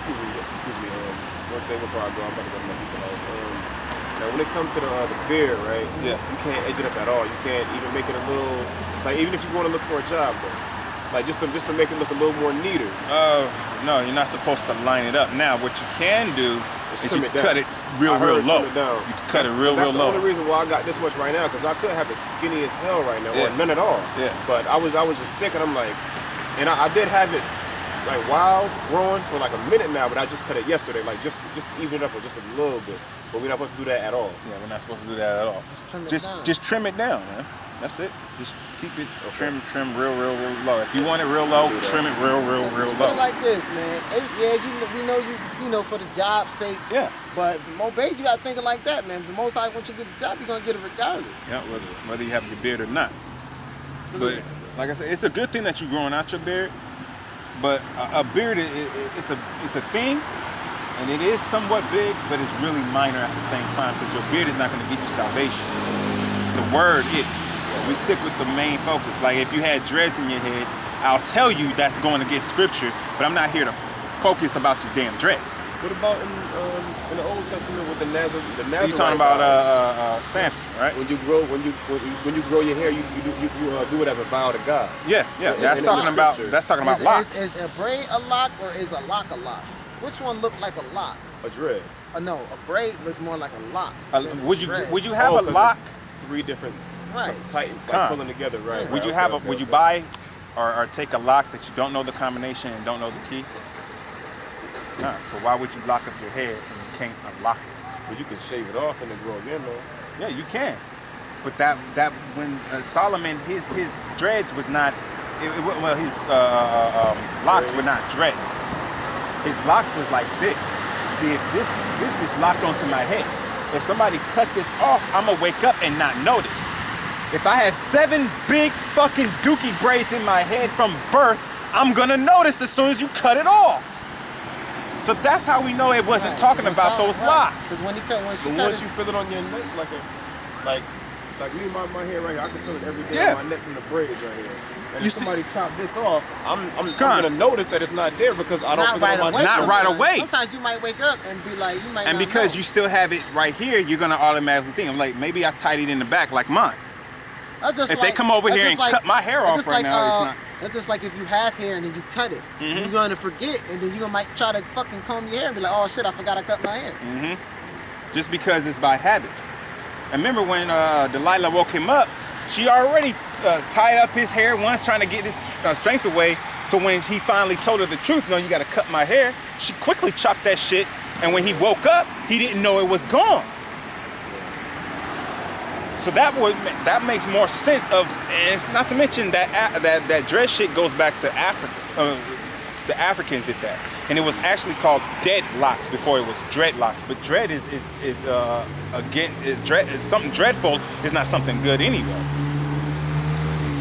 excuse me. One thing before I go, I'm about to go to my people's house. Now, when it comes to the beard, right? Yeah. You can't edge it up at all. You can't even make it a little, like, even if you want to look for a job, though. Like, just to make it look a little more neater. No, you're not supposed to line it up. Now, what you can do is you can cut it real Trim low. it down. You can cut it real That's low. the only reason why I got this much right now, because I could have it skinny as hell right now, or none at all. Yeah. But I was just thinking, I'm like, and I did have it like wild growing for like a minute now, but I just cut it yesterday, like just to even it up just a little bit. But we're not supposed to do that at all. Yeah, we're not supposed to do that at all. Just trim it down, man. That's it. Just keep it trim real low. If you want it real low, trim it real low. Put it like this, man. We know you know for the job's sake. Yeah. But babe, you gotta think it like that, man. The most I want you to get the job, you're gonna get it regardless. Yeah, whether you have your beard or not. But like I said, it's a good thing that you're growing out your beard. But a beard, it's a thing, and it is somewhat big, but it's really minor at the same time because your beard is not going to get you salvation. The word is. So we stick with the main focus. Like if you had dreads in your head, I'll tell you that's going to get scripture, but I'm not here to focus about your damn dreads. What about in the Old Testament with the Nazarite? You talking about Samson, right? When you grow your hair, you do it as a vow to God. Yeah. That's talking about locks. Is a braid a lock or is a lock a lock? Which one look like a lock? A dread. No, a braid looks more like a lock. Would you have a lock? Three different right tight like pulling together, right? Would you have would you buy or take a lock that you don't know the combination and don't know the key? Nah, so why would you lock up your head and you can't unlock it? Well, you can shave it off and then grow again, though. Yeah, you can. But that when Solomon his dreads was not, his locks were not dreads. His locks was like this. See, if this is locked onto my head, if somebody cut this off, I'm gonna wake up and not notice. If I have 7 big fucking dookie braids in my head from birth, I'm gonna notice as soon as you cut it off. So that's how we know it wasn't talking about those locks. Because when she once you feel it on your neck, like me, my hair right here, I can feel it every day on my neck from the braids right here. And if somebody chop this off, I'm gonna notice that it's not there because I don't feel it on my neck. Not right away. Sometimes you might wake up and be like, you might. And because you still have it right here, you're gonna automatically think, I'm like, maybe I tied it in the back like mine. If they come over here and cut my hair off right now, it's not. That's just like if you have hair and then you cut it. You're gonna forget, and then you might try to fucking comb your hair and be like, oh shit, I forgot I cut my hair. Just because it's by habit. And remember when Delilah woke him up, she already tied up his hair once, trying to get his strength away. So when he finally told her the truth, no, you gotta cut my hair, she quickly chopped that shit. And when he woke up, he didn't know it was gone. So that makes more sense of, and it's not to mention that dread shit goes back to Africa. The Africans did that, and it was actually called deadlocks before it was dreadlocks. But dread is something dreadful. Is not something good anyway.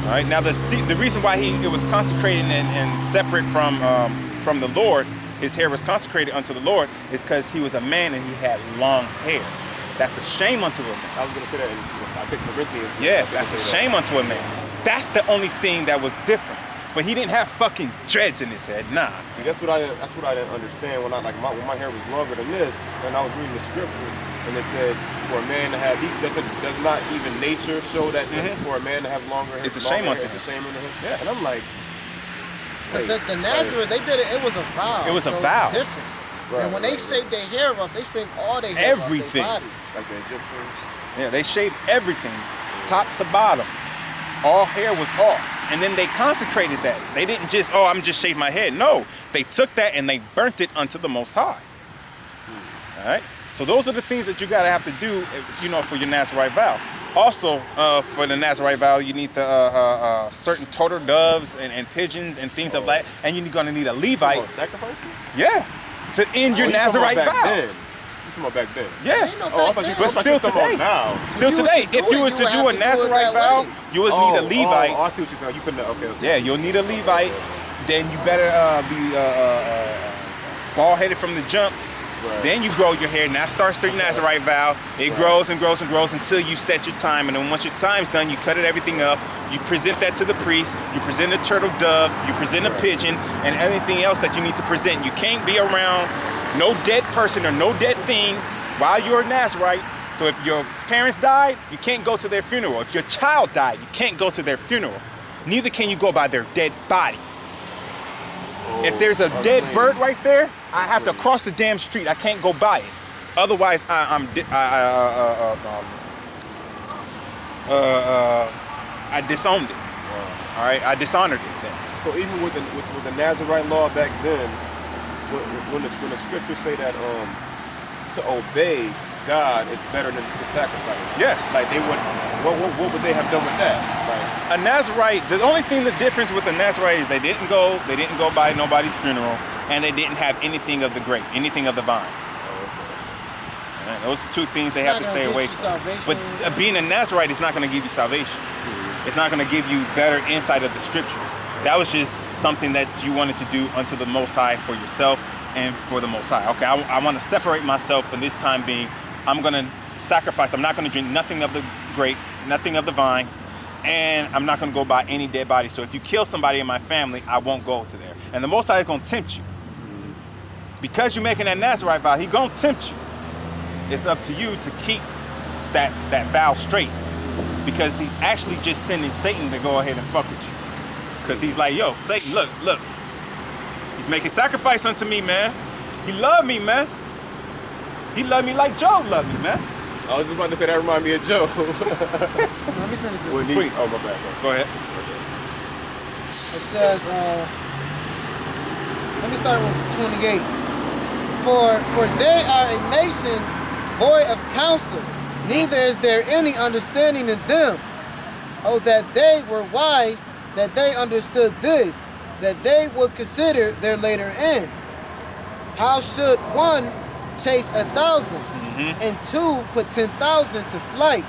All right. Now the reason why it was consecrated and separate from the Lord, his hair was consecrated unto the Lord, is because he was a man and he had long hair. That's a shame unto a man. I was gonna say that in I think Corinthians. Yes, that's a shame unto a man. That's the only thing that was different. But he didn't have fucking dreads in his head. Nah. See, that's what I didn't understand when when my hair was longer than this, and I was reading the scripture, and it said for a man to have, does not even nature show that for a man to have longer hair? It's a shame unto him. It's a shame unto him. Yeah, and I'm like, because the Nazareth, they did it. It was a vow. It was a vow. It's different. Right, and when they shaved their hair off, they shaved all their hair everything. off their body. Like the Egyptians. Yeah, they shaved everything, top to bottom. All hair was off. And then they consecrated that. They didn't just, I'm just shaving my head. No, they took that and they burnt it unto the Most High. All right? So those are the things that you got to have to do, for your Nazarite vow. Also, for the Nazarite vow, you need the certain turtle doves and pigeons and things of that. And you're going to need a Levite. Sacrifice? Yeah. To end your Nazarite vow. You talking about back then? Yeah. But still today. Now. Still today. If you were to do a Nazarite vow, you would need a Levite. I see what you're saying. You couldn't. Okay. Yeah, you'll need a Levite. Then you better be bald-headed from the jump. Right. Then you grow your hair, and that starts your Nazarite vow. It grows and grows and grows until you set your time. And then once your time's done, you cut it everything off. You present that to the priest. You present a turtle dove. You present a pigeon and everything else that you need to present. You can't be around no dead person or no dead thing while you're a Nazarite. So if your parents died, you can't go to their funeral. If your child died, you can't go to their funeral. Neither can you go by their dead body. If there's a dead bird right there, I have to cross the damn street. I can't go by it. Otherwise, I disowned it. All right, I dishonored it then. So even with the Nazarite law back then, when the scriptures say that to obey God is better than to sacrifice. Yes. Like they would, what would they have done with that? Like, a Nazarite, the only thing, the difference with a Nazarite is they didn't go by nobody's funeral, and they didn't have anything of the grape, anything of the vine. Man, those are two things they have to stay away from. But being a Nazarite is not going to give you salvation. It's not going to give you better insight of the scriptures. That was just something that you wanted to do unto the Most High for yourself and for the Most High. Okay, I want to separate myself for this time being. I'm going to sacrifice. I'm not going to drink nothing of the grape, nothing of the vine, and I'm not going to go by any dead body. So if you kill somebody in my family, I won't go to there. And the Most High is going to tempt you. Because you're making that Nazarite vow, He's going to tempt you. It's up to you to keep that vow straight. Because He's actually just sending Satan to go ahead and fuck with you. Because He's like, yo, Satan, look. He's making sacrifice unto me, man. He loved me, man. He loved me like Job loved me, man. I was just about to say that reminded me of Joe. Let me finish this. Please. Oh, my bad. Go ahead. It says, let me start with 28. For they are a nation void of counsel, neither is there any understanding in them. Oh, that they were wise, that they understood this, that they would consider their later end. How should one chase 1,000 and two put 10,000 to flight,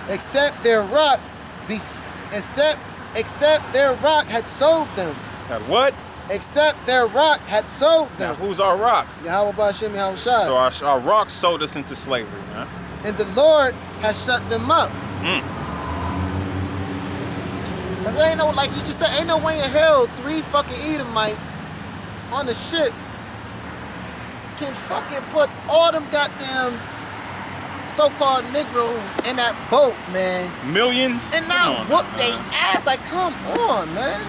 except their rock had sold them. That what? Except their rock had sold them. Now, who's our rock? Yahweh Ba'ashem Yahushua. So our rock sold us into slavery, man. And the Lord has shut them up. But there ain't no, like you just said, ain't no way in hell 3 fucking Edomites on the ship can fucking put all them goddamn so-called Negroes in that boat, man. Millions? And now whoop they ass. Like, come on, man.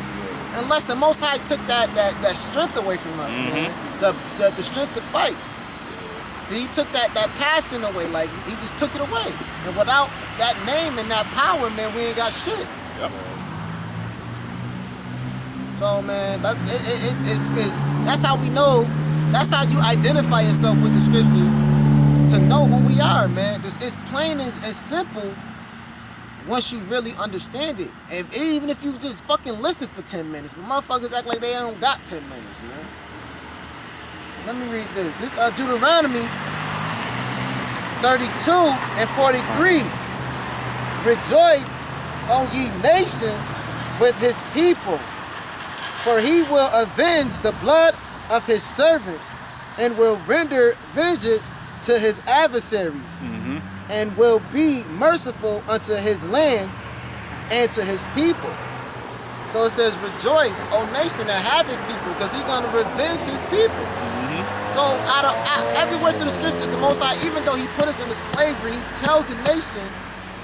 Unless the Most High took that strength away from us, man. The strength to fight. He took that passion away. Like, He just took it away. And without that name and that power, man, we ain't got shit. Yep. So, man, that's how we know. That's how you identify yourself with the scriptures, to know who we are, man. It's plain and simple once you really understand it. Even if you just fucking listen for 10 minutes, but motherfuckers act like they don't got 10 minutes, man. Let me read this. This Deuteronomy 32 and 43. Rejoice, O ye nation, with His people, for He will avenge the blood of His servants, and will render vengeance to His adversaries, and will be merciful unto His land and to His people. So it says, rejoice, O nation, that have His people, because He's going to revenge His people. So everywhere through the scriptures, the Most High, even though He put us into slavery, He tells the nation,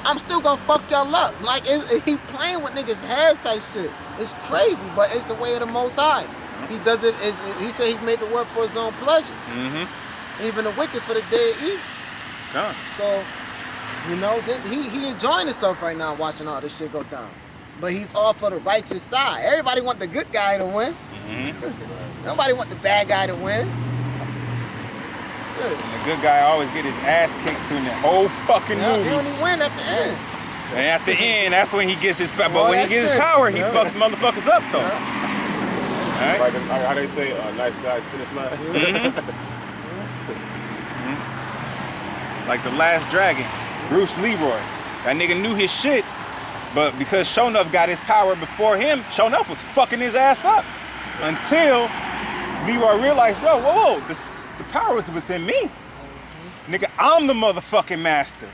I'm still going to fuck y'all up. Like, He playing with niggas' heads type shit. It's crazy, but it's the way of the Most High. He does it. He said He made the world for His own pleasure. Even the wicked for the day of evil. So, you know, he enjoying himself right now watching all this shit go down. But he's all for the righteous side. Everybody want the good guy to win. Nobody want the bad guy to win. Shit. And the good guy always get his ass kicked through the whole fucking movie. He only win at the end. And at the end, that's when he gets his power. But when he gets his power, he fucks motherfuckers up, though. Right? Like how they say, nice guys finish last. Like the Last Dragon, Bruce Leroy. That nigga knew his shit, but because Shonuff got his power before him, Shonuff was fucking his ass up. Until Leroy realized, whoa, The power is within me. Nigga, I'm the motherfucking master.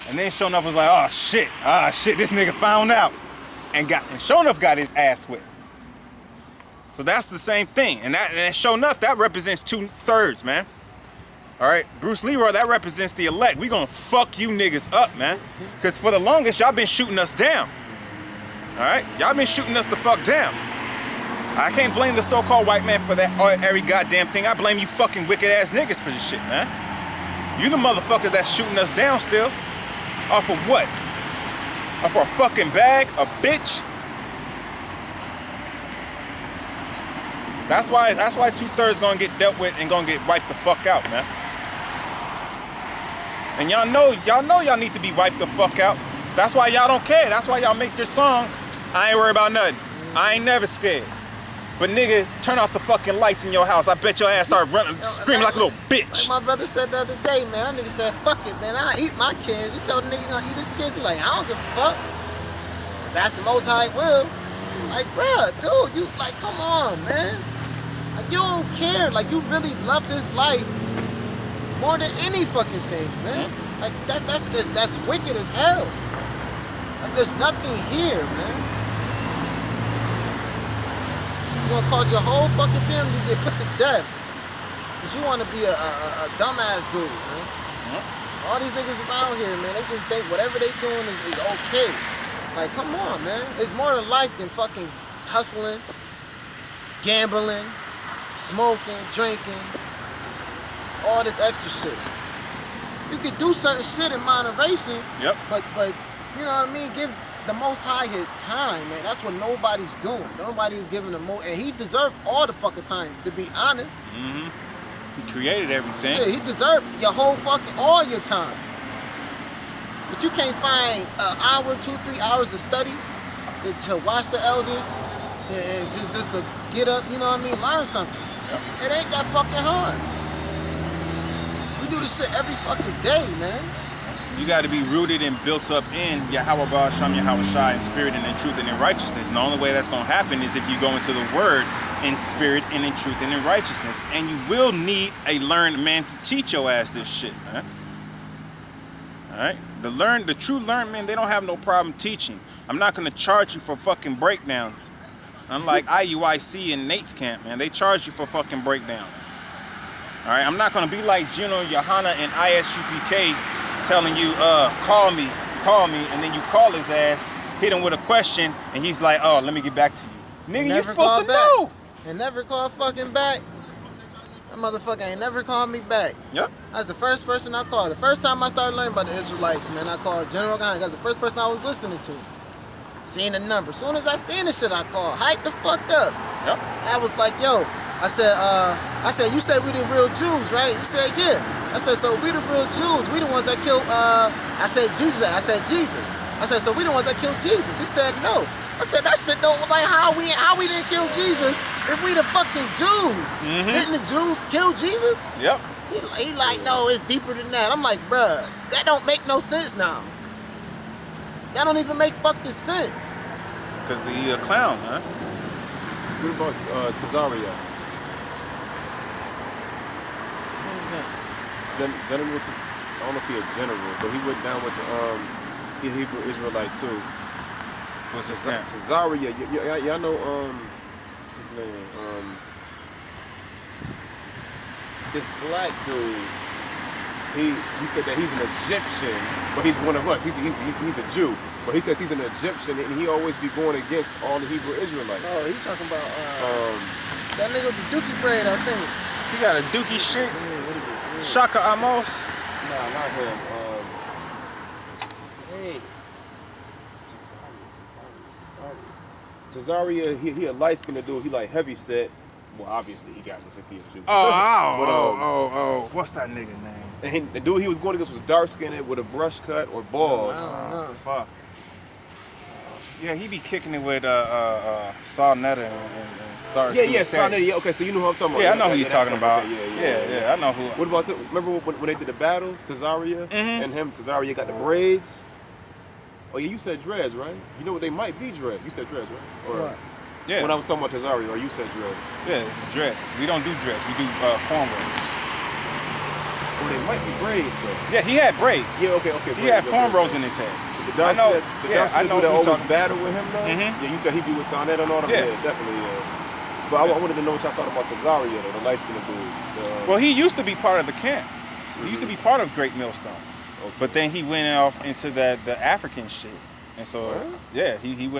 And then sure enough was like, oh shit, this nigga found out. And sure enough got his ass whipped. So that's the same thing. And sure enough, that represents 2/3, man. All right, Bruce Leroy, that represents the elect. We gonna fuck you niggas up, man. Because for the longest, y'all been shooting us down. All right, y'all been shooting us the fuck down. I can't blame the so-called white man for that or every goddamn thing. I blame you fucking wicked ass niggas for this shit, man. You the motherfucker that's shooting us down still. Off of what? Off for a fucking bag, a bitch. That's why 2/3 gonna get dealt with and gonna get wiped the fuck out, man. And y'all know y'all need to be wiped the fuck out. That's why y'all don't care. That's why y'all make your songs. I ain't worried about nothing. I ain't never scared. But nigga, turn off the fucking lights in your house. I bet your ass start running, screaming like a little bitch. Like my brother said the other day, man. That nigga said, fuck it, man. I eat my kids. You told the nigga gonna eat his kids. He like, I don't give a fuck. That's the Most High will. Like, bruh, dude, you like, come on, man. Like, you don't care. Like, you really love this life more than any fucking thing, man. Like, that's wicked as hell. Like, there's nothing here, man. You gonna cause your whole fucking family to get put to death because you want to be a dumbass dude, man. All these niggas around here, man, they just think whatever they doing is okay. Like, come on, man. It's more to life than fucking hustling, gambling, smoking, drinking, all this extra shit. You can do certain shit in moderation, but you know what I mean? Give the Most High his time, man. That's what nobody's doing. Nobody's giving him more, and he deserved all the fucking time, to be honest. He created everything. Shit, he deserved your whole fucking, all your time. But you can't find an hour, 2-3 hours of study to watch the elders and just to get up, you know what I mean, learn something. It ain't that fucking hard. We do this shit every fucking day, man. You got to be rooted and built up in Yahweh Ba'asham Yahweh Shai in spirit and in truth and in righteousness. And the only way that's going to happen is if you go into the word in spirit and in truth and in righteousness. And you will need a learned man to teach your ass this shit, man. All right? The true learned men, they don't have no problem teaching. I'm not going to charge you for fucking breakdowns. Unlike IUIC and Nate's camp, man. They charge you for fucking breakdowns. All right? I'm not going to be like Gino, Johanna, and ISUPK telling you, call me, and then you call his ass, hit him with a question, and he's like, oh, let me get back to you. Nigga, you supposed to know. And never call fucking back. That motherfucker ain't never called me back. Yep. That's the first person I called. The first time I started learning about the Israelites, man, I called General Gunn. That's the first person I was listening to. Seeing the number. As soon as I seen the shit, I called. Hype the fuck up. Yep. I was like, yo, I said, you said we the real Jews, right? He said, yeah. I said, so we the real Jews. We the ones that killed, I said, Jesus. I said, Jesus. I said, so we the ones that killed Jesus. He said, no. I said, that shit don't, like, how we didn't kill Jesus if we the fucking Jews. Didn't the Jews kill Jesus? Yep. He like, no, it's deeper than that. I'm like, bruh, that don't make no sense now. That don't even make fucking sense. Because he a clown, huh? What about Tazaria? General, I don't know if he's a general, but he went down with the Hebrew Israelite too. What's his name? Tazaria, y'all know what's his name? This black dude. He said that he's an Egyptian, but he's one of us. He's a Jew, but he says he's an Egyptian, and he always be going against all the Hebrew Israelites. Oh, he's talking about that nigga with the dookie braid, I think. He got a dookie shit. Shaka Amos? Nah, not him. Hey. Tazaria, he a light-skinned dude. He like heavy set. Well, obviously he got this if he's a Jew. Oh. What's that nigga name? And the dude he was going against was dark-skinned with a brush cut or bald. I don't know. Fuck. Yeah, he be kicking it with Saul Netta and Sarge. Yeah, Saul Netta. Yeah, okay, so you know who I'm talking about. Yeah, I know who you're talking about. Okay, Yeah, I know who. What about, remember when they did the battle, Tazaria and him? Tazaria got the braids. Oh yeah, you said dreads, right? You know what, they might be dreads. You said dreads, right? Or, What? Yeah. When I was talking about Tazaria, or you said dreads. Yeah, it's dreads. We don't do dreads. We do cornrows. Oh, they might be braids though. Yeah, he had braids. Yeah, okay. He had cornrows in his head. I know. I know that always talking. battle with him though. Mm-hmm. Yeah, you said he be with Sonnet and all them. Yeah, definitely. But I wanted to know what y'all thought about Tazaria though, the light skinned dude. Well, he used to be part of the camp. He used to be part of Great Millstone. Okay. But then he went off into the African shit, and so he went.